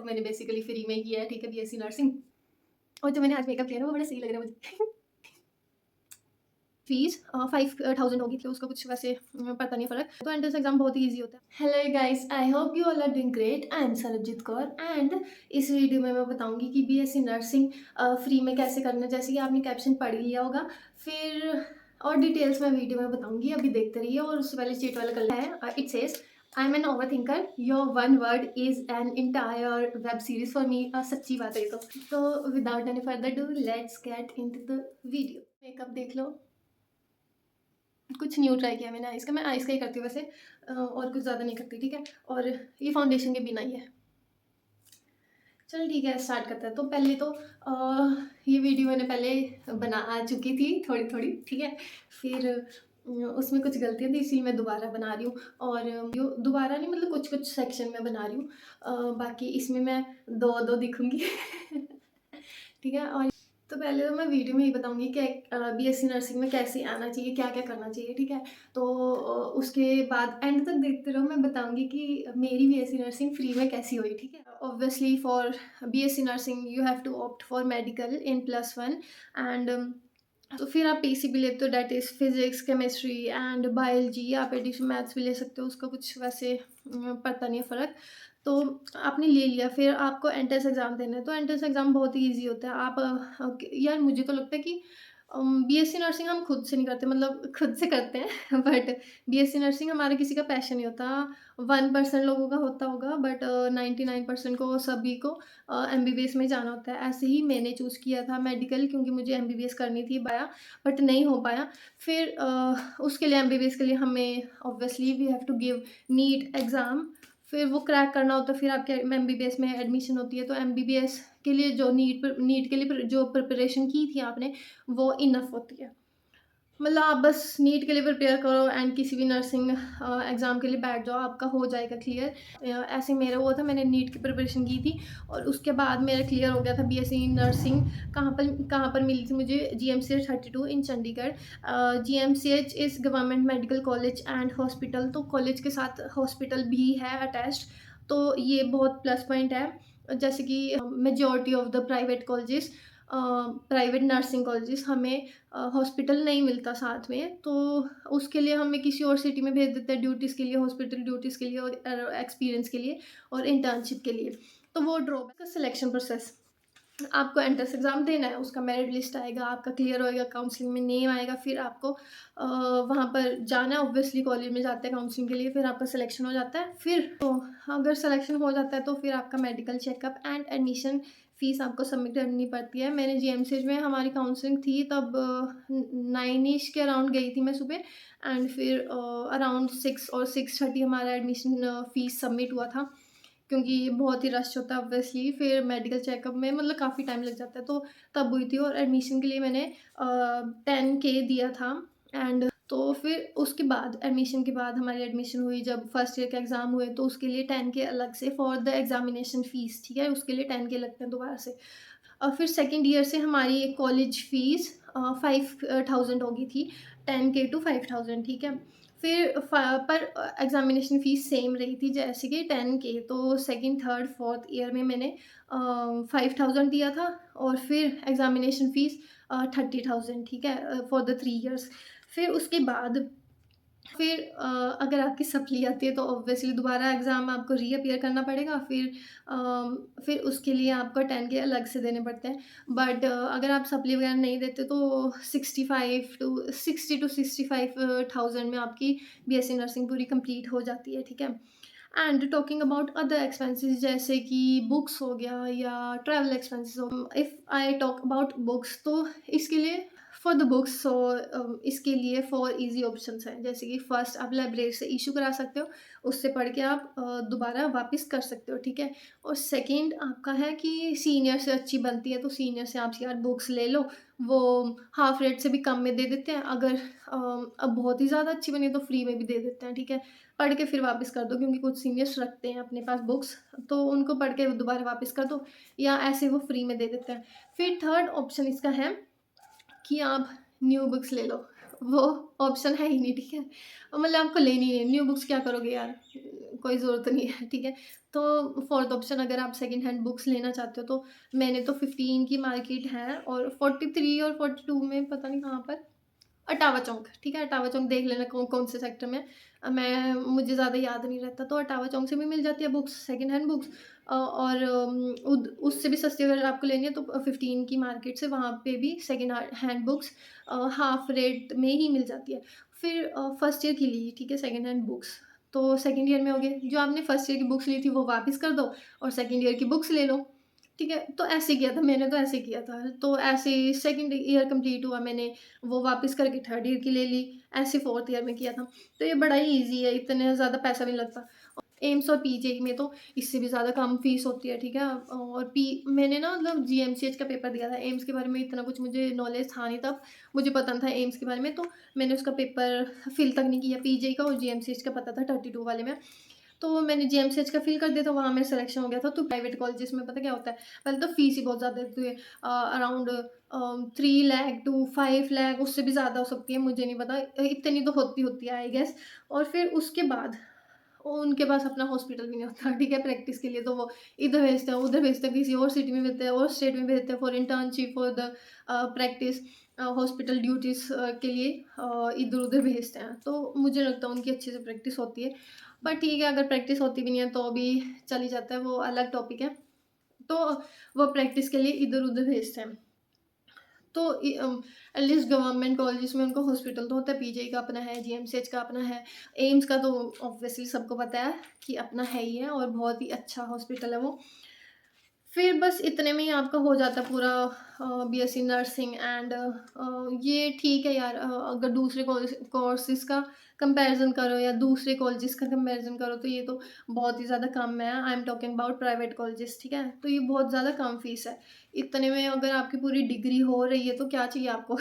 मैंने basically free में किया है, ठीक है, बीएससी नर्सिंग। और जो मैंने आज मेकअप किया ना वो बड़ा सही लग रहा है मुझे। फीस 5000 होगी, तो उसका कुछ वैसे पता नहीं फ़र्क। तो एंट्रेंस एग्जाम बहुत ही ईजी होता है। Hello guys, I hope you all are doing great. I am Sarabjeet Kaur and इस वीडियो में मैं बताऊंगी कि बीएससी नर्सिंग फ्री में कैसे करना है, जैसे कि आपने कैप्शन पढ़ ही लिया होगा। फिर और डिटेल्स मैं वीडियो में बताऊंगी, अभी देखते रहिए। और उससे पहले चीट वाला कलर है, it says I am an over thinker, your one word is an entire web series for me. सच्ची बात है ये तो without any further do let's get into the video. Makeup देख लो, कुछ न्यू ट्राई किया मैंने आइस का। मैं आइस का ही करती हूँ वैसे, और कुछ ज़्यादा नहीं करती, ठीक है। और ये फाउंडेशन के बिना ही है। चलो ठीक है, स्टार्ट करते हैं। तो पहले तो ये वीडियो मैंने पहले बना चुकी थी थोड़ी थोड़ी, ठीक है। फिर उसमें कुछ गलतियाँ थी, इसलिए मैं दोबारा बना रही हूँ। और यो दोबारा नहीं, मतलब कुछ कुछ सेक्शन में बना रही हूँ। बाकी इसमें मैं दो दो दिखूँगी। ठीक है। और तो पहले तो मैं वीडियो में ही बताऊंगी कि बीएससी नर्सिंग में कैसे आना चाहिए, क्या क्या करना चाहिए, ठीक है। तो उसके बाद एंड तक देखते रहो, मैं बताऊंगी कि मेरी बीएससी नर्सिंग फ्री में कैसी हुई, ठीक है। Obviously for BSc nursing you have to opt for medical in +1 and तो फिर आप पीसीबी लेते हो, that is physics, chemistry and biology. आप एडिशन मैथ्स भी ले सकते हो, उसका कुछ वैसे पता नहीं है फ़र्क। तो आपने ले लिया, फिर आपको एंट्रेंस एग्ज़ाम देना है। तो एंट्रेंस एग्ज़ाम बहुत ही ईजी होता है। आप यार मुझे तो लगता है कि बीएससी नर्सिंग हम खुद से नहीं करते, मतलब खुद से करते हैं। बट बीएससी नर्सिंग हमारे किसी का पैशन नहीं होता। 1% लोगों का होता होगा, बट 99% को, सभी को एमबीबीएस में जाना होता है। ऐसे ही मैंने चूज़ किया था मेडिकल, क्योंकि मुझे एमबीबीएस करनी थी बाया, बट नहीं हो पाया। फिर उसके लिए एमबीबीएस के लिए हमें obviously we have to give NEET exam. फिर वो क्रैक करना होता है, फिर आपके एमबीबीएस में एडमिशन होती है। तो एमबीबीएस के लिए जो नीट के लिए जो प्रिपरेशन की थी आपने, वो इनफ होती है। मतलब आप बस नीट के लिए प्रिपेयर करो एंड किसी भी नर्सिंग एग्ज़ाम के लिए बैठ जाओ, आपका हो जाएगा क्लियर। ऐसे मेरा हुआ था, मैंने नीट की प्रिपरेशन की थी और उसके बाद मेरा क्लियर हो गया था बीएससी नर्सिंग। कहाँ पर मिली थी मुझे? GMCH 32 in Chandigarh. GMCH is government medical college and hospital, तो कॉलेज के साथ हॉस्पिटल भी है अटैच्ड। तो ये बहुत प्लस पॉइंट है। जैसे कि majority of the private colleges, private nursing colleges, हमें हॉस्पिटल नहीं मिलता साथ में, तो उसके लिए हमें किसी और सिटी में भेज देते हैं ड्यूटीज़ के लिए, हॉस्पिटल ड्यूटीज़ के लिए और एक्सपीरियंस के लिए और इंटर्नशिप के लिए। तो वो ड्रॉबैक का सिलेक्शन प्रोसेस, आपको एंट्रेंस एग्ज़ाम देना है, उसका मेरिट लिस्ट आएगा, आपका क्लियर होएगा, काउंसलिंग में नेम आएगा, फिर आपको वहाँ पर जाना है। ऑब्वियसली कॉलेज में जाते हैं काउंसलिंग के लिए, फिर आपका सिलेक्शन हो जाता है। फिर तो अगर सिलेक्शन हो जाता है तो फिर आपका medical checkup and admission fees आपको सबमिट करनी पड़ती है। मैंने जीएमसीएच में हमारी काउंसलिंग थी तब 9 के अराउंड गई थी मैं सुबह, एंड फिर अराउंड 6 और 6:30 हमारा एडमिशन फ़ीस सबमिट हुआ था, क्योंकि बहुत ही रश होता है ऑब्वियसली। फिर मेडिकल चेकअप में मतलब काफ़ी टाइम लग जाता है, तो तब हुई थी। और एडमिशन के लिए मैंने 10K दिया था। एंड तो फिर उसके बाद एडमिशन के बाद हमारी एडमिशन हुई, जब फर्स्ट ईयर के एग्ज़ाम हुए तो उसके लिए 10K अलग से फॉर द एग्ज़ामिनेशन फ़ीस, ठीक है, उसके लिए 10K लगते हैं दोबारा से। और फिर सेकेंड ईयर से हमारी कॉलेज फ़ीस 5000 हो गई थी, 10K टू 5000, ठीक है। फिर पर एग्ज़ामिनेशन फ़ीस सेम रही थी जैसे कि 10K। तो सेकंड, थर्ड, फोर्थ ईयर में मैंने 5000 दिया था और फिर एग्ज़ामिनेशन फ़ीस 30,000, ठीक है, फॉर द 3 ईयर्स। फिर उसके बाद फिर अगर आपकी सप्ली आती है तो ऑब्वियसली दोबारा एग्ज़ाम आपको रीअपीयर करना पड़ेगा। फिर उसके लिए आपको 10K अलग से देने पड़ते हैं। बट अगर आप सप्ली वगैरह नहीं देते तो 60 टू 65,000 में आपकी बीएससी नर्सिंग पूरी कंप्लीट हो जाती है, ठीक है। And talking about other expenses, जैसे कि बुक्स हो गया या ट्रैवल एक्सपेंसेस हो। If I talk about books, तो इसके लिए फॉर द बुक्स, सो इसके लिए फॉर इजी ऑप्शंस हैं, जैसे कि फर्स्ट आप लाइब्रेरी से इशू करा सकते हो, उससे पढ़ के आप दोबारा वापस कर सकते हो, ठीक है। और सेकंड आपका है कि सीनियर से अच्छी बनती है, तो सीनियर से आप यार बुक्स ले लो, वो हाफ रेट से भी कम में दे देते हैं। अगर अब बहुत ही ज़्यादा अच्छी बनी तो फ्री में भी दे देते हैं, ठीक है। पढ़ के फिर वापस कर दो, क्योंकि कुछ सीनियर्स रखते हैं अपने पास बुक्स, तो उनको पढ़ के दोबारा वापस कर दो, या ऐसे वो फ्री में दे देते हैं। फिर थर्ड ऑप्शन इसका है कि आप न्यू बुक्स ले लो, वो ऑप्शन है ही नहीं, ठीक है। मतलब आपको लेनी है न्यू बुक्स, क्या करोगे यार, कोई ज़रूरत नहीं है, ठीक है। तो फोर्थ ऑप्शन, अगर आप सेकंड हैंड बुक्स लेना चाहते हो तो मैंने तो 15 की मार्केट है, और 43 और 42 में पता नहीं कहाँ पर, अटावा चौक, ठीक है? अटावा चौक देख लेना कौन से सेक्टर में है। मुझे ज़्यादा याद नहीं रहता, तो अटावा चौक से भी मिल जाती है बुक्स, सेकंड हैंड बुक्स। और उद उससे भी सस्ती अगर आपको लेनी है तो 15 की मार्केट से वहाँ पे भी second hand books half rate में ही मिल जाती है। फिर फर्स्ट ईयर की ली, ठीक है, सेकंड हैंड बुक्स, तो सेकंड ईयर में हो गए, जो आपने फर्स्ट ईयर की बुक्स ली थी वो वापस कर दो और सेकंड ईयर की बुक्स ले लो। ठीक है? तो ऐसे किया था मैंने, तो ऐसे किया था। तो ऐसे ही सेकंड ईयर कंप्लीट हुआ, मैंने वो वापस करके थर्ड ईयर की ले ली, ऐसे फोर्थ ईयर में किया था। तो ये बड़ा ही ईज़ी है, इतने ज़्यादा पैसा नहीं लगता। एम्स और पीजीआई में तो इससे भी ज़्यादा कम फीस होती है, ठीक है? और पी मैंने ना मतलब जीएमसीएच का पेपर दिया था, एम्स के बारे में इतना कुछ मुझे नॉलेज था नहीं तब, मुझे पता नहीं था एम्स के बारे में, तो मैंने उसका पेपर फिल तक नहीं किया, पीजीआई का, और जीएमसीएच का पता था 32 वाले में। तो मैंने जेएमसीएच का फिल कर दिया, तो वहाँ मेरा सिलेक्शन हो गया था। तो प्राइवेट कॉलेजेस में पता क्या होता है, पहले तो फीस ही बहुत ज़्यादा देती है, अराउंड 3 लाख टू 5 लाख, उससे भी ज़्यादा हो सकती है, मुझे नहीं पता, इतनी तो होती है आई गेस। और फिर उसके बाद उनके पास अपना हॉस्पिटल भी नहीं होता, ठीक है, प्रैक्टिस के लिए, तो वो इधर भेजते हैं, उधर भेजते हैं, किसी और सिटी में भेजते हैं, और स्टेट में भेजते हैं for internship, for the practice, hospital duties के लिए इधर-उधर भेजते हैं। तो मुझे लगता है उनकी अच्छे से प्रैक्टिस होती है। पर ठीक है, अगर प्रैक्टिस होती भी नहीं है तो भी चल ही जाता है, वो अलग टॉपिक है। तो वो प्रैक्टिस के लिए इधर-उधर भेजते हैं। तो एटलीस्ट गवर्नमेंट कॉलेजेस में उनका हॉस्पिटल तो होता है, पीजीआई का अपना है, जीएमसीएच का अपना है, एम्स का तो ऑब्वियसली सबको पता है कि अपना है ही है, और बहुत ही अच्छा हॉस्पिटल है वो। फिर बस इतने में ही आपका हो जाता है पूरा बीएससी नर्सिंग, एंड ये ठीक है यार, अगर दूसरे कोर्सेज़ का कंपैरिज़न करो या दूसरे कॉलेजेस का कंपैरिज़न करो तो ये तो बहुत ही ज़्यादा कम है। I am talking about private colleges, ठीक है? तो ये बहुत ज़्यादा कम फ़ीस है। इतने में अगर आपकी पूरी डिग्री हो रही है तो क्या चाहिए आपको?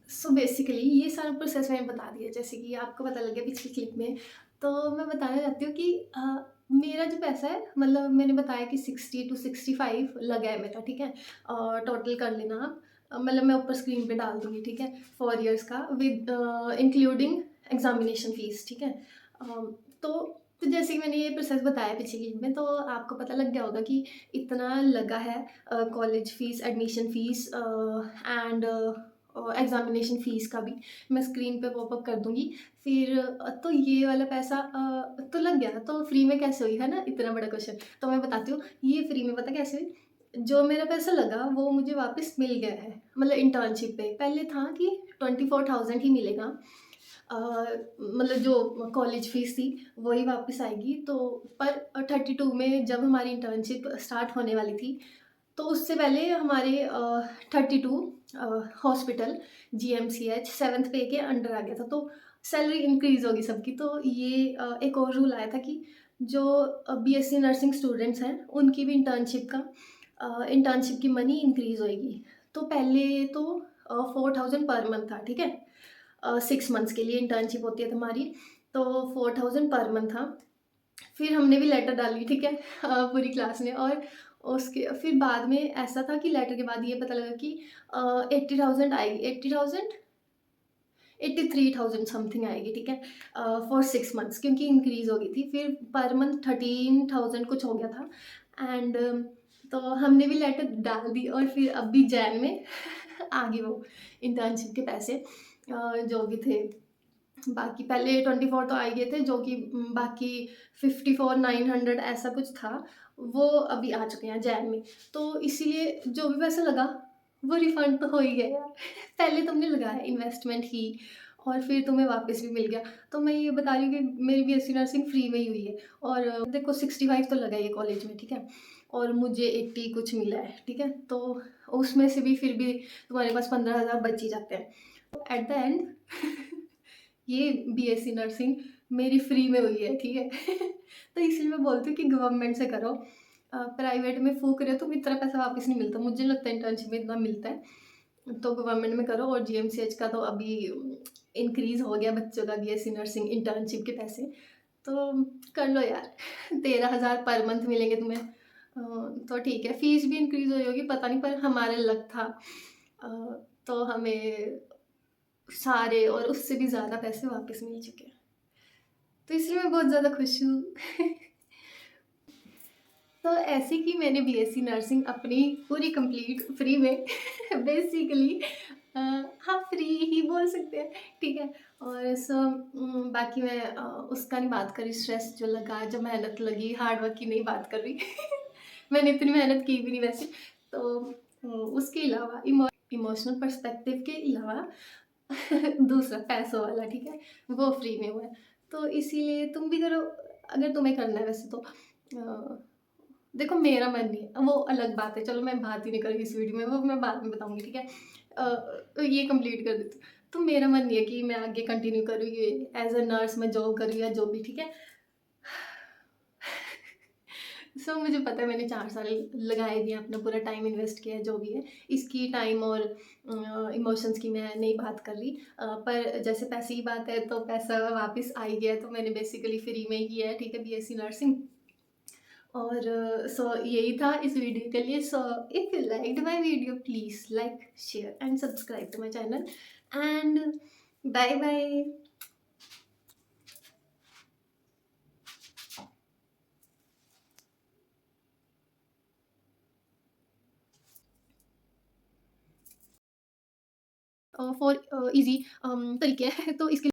सो बेसिकली ये सारा प्रोसेस मैंने बता दिया, जैसे कि आपको पता लग गया पिछली क्लिप में। तो मैं बताना चाहती हूँ कि मेरा जो पैसा है, मतलब मैंने बताया कि 60 टू 65 लगा है मेरा, ठीक है? टोटल कर लेना आप, मतलब मैं ऊपर स्क्रीन पे डाल दूँगी, ठीक है? 4 इयर्स का विद इंक्लूडिंग एग्ज़ामिनेशन फ़ीस, ठीक है? तो तो जैसे कि मैंने ये प्रोसेस बताया पिछली क्लिप में, तो आपको पता लग गया होगा कि इतना लगा है college fees, admission fees, and examination fees का भी मैं स्क्रीन पे पॉपअप कर दूँगी। फिर तो ये वाला पैसा तो लग गया, तो फ्री में कैसे हुई, है ना? इतना बड़ा क्वेश्चन। तो मैं बताती हूँ, ये फ्री में पता कैसे हुई? जो मेरा पैसा लगा वो मुझे वापस मिल गया है, मतलब इंटर्नशिप पे। पहले था कि 24,000 ही मिलेगा, मतलब जो कॉलेज फ़ीस थी वही वापस आएगी, तो पर 32 में जब हमारी इंटर्नशिप स्टार्ट होने वाली थी, तो उससे पहले हमारे 32 हॉस्पिटल जीएमसीएच 7th पे के अंडर आ गया था, तो सैलरी इंक्रीज़ होगी सबकी। तो ये एक और रूल आया था कि जो बीएससी नर्सिंग स्टूडेंट्स हैं उनकी भी इंटर्नशिप की मनी इंक्रीज़ होएगी। तो पहले तो 4,000 पर मंथ था, ठीक है? 6 मंथ्स के लिए इंटर्नशिप होती है तुम्हारी, तो 4,000 पर मंथ था। फिर हमने भी लेटर डाली, ठीक है? पूरी क्लास ने, और उसके फिर बाद में ऐसा था कि लेटर के बाद ये पता लगा कि 80,000 आएगी, 80,000, 83,000 समथिंग आएगी, ठीक है? फॉर 6 मंथ्स, क्योंकि इंक्रीज़ हो गई थी। फिर पर मंथ 13,000 कुछ हो गया था, एंड तो हमने भी लेटर डाल दी, और फिर अभी जैन में आ गए वो इंटर्नशिप के पैसे, जो भी थे। बाकी पहले 24 तो आ ही गए थे, जो कि बाकी 54,900 ऐसा कुछ था, वो अभी आ चुके हैं जैन में। तो इसीलिए जो भी पैसा लगा वो रिफ़ंड तो हो ही गया यार। पहले तुमने लगाया इन्वेस्टमेंट ही, और फिर तुम्हें वापस भी मिल गया। तो मैं ये बता रही हूँ कि मेरी बीएससी नर्सिंग फ्री में ही हुई है, और देखो 65 तो लगा ही है कॉलेज में, ठीक है? और मुझे 80 कुछ मिला है, ठीक है? तो उसमें से भी फिर भी तुम्हारे पास 15,000 बच ही जाते हैं। एट द एंड ये बीएससी नर्सिंग मेरी फ्री में हुई है, ठीक है? तो इसलिए मैं बोलती हूँ कि गवर्नमेंट से करो। प्राइवेट में फूक रहे हो तुम, इतना पैसा वापस नहीं मिलता, मुझे नहीं लगता इंटर्नशिप में इतना मिलता है। तो गवर्नमेंट में करो, और जीएमसीएच का तो अभी इंक्रीज़ हो गया बच्चों का बीएससी नर्सिंग इंटर्नशिप के पैसे, तो कर लो यार। 13,000 पर मंथ मिलेंगे तुम्हें, तो ठीक है। फ़ीस भी इंक्रीज़ हुई होगी पता नहीं, पर हमारे लक था, अ, तो हमें सारे और उससे भी ज़्यादा पैसे वापस मिल चुके हैं। तो इसलिए मैं बहुत ज़्यादा खुश हूँ। तो ऐसे कि मैंने बीएससी नर्सिंग अपनी पूरी कंप्लीट फ्री में बेसिकली हाँ, फ्री ही बोल सकते हैं, ठीक है? और बाकी मैं उसका नहीं बात कर रही, स्ट्रेस जो लगा, जो मेहनत लगी, हार्ड वर्क की नहीं बात कर रही। मैंने इतनी मेहनत की भी नहीं वैसे। तो उसके अलावा इमोशनल पर्सपेक्टिव के अलावा दूसरा पैसों वाला, ठीक है? वो फ्री में हुआ है। तो इसीलिए तुम भी करो, अगर तुम्हें करना है वैसे तो। देखो मेरा मन नहीं है, वो अलग बात है, चलो मैं बात ही नहीं करूँगी इस वीडियो में, वो मैं बाद में बताऊँगी, ठीक है? ये कंप्लीट कर देती हूँ। तो मेरा मन नहीं है कि मैं आगे कंटिन्यू करूँ ये एज़ अ नर्स मैं जॉब करूँ या जो भी, ठीक है? मुझे पता है मैंने 4 साल लगाए दिए, अपना पूरा टाइम इन्वेस्ट किया है, जो भी है। इसकी टाइम और इमोशंस की मैं नहीं बात कर रही। पर जैसे पैसे की बात है तो पैसा वापस आ ही गया, तो मैंने बेसिकली फ्री में ही किया है, ठीक है? BSc nursing. और यही था इस वीडियो के लिए। If you liked my video please like, share and subscribe to my channel, and bye bye. Four easy तरीके हैं तो इसके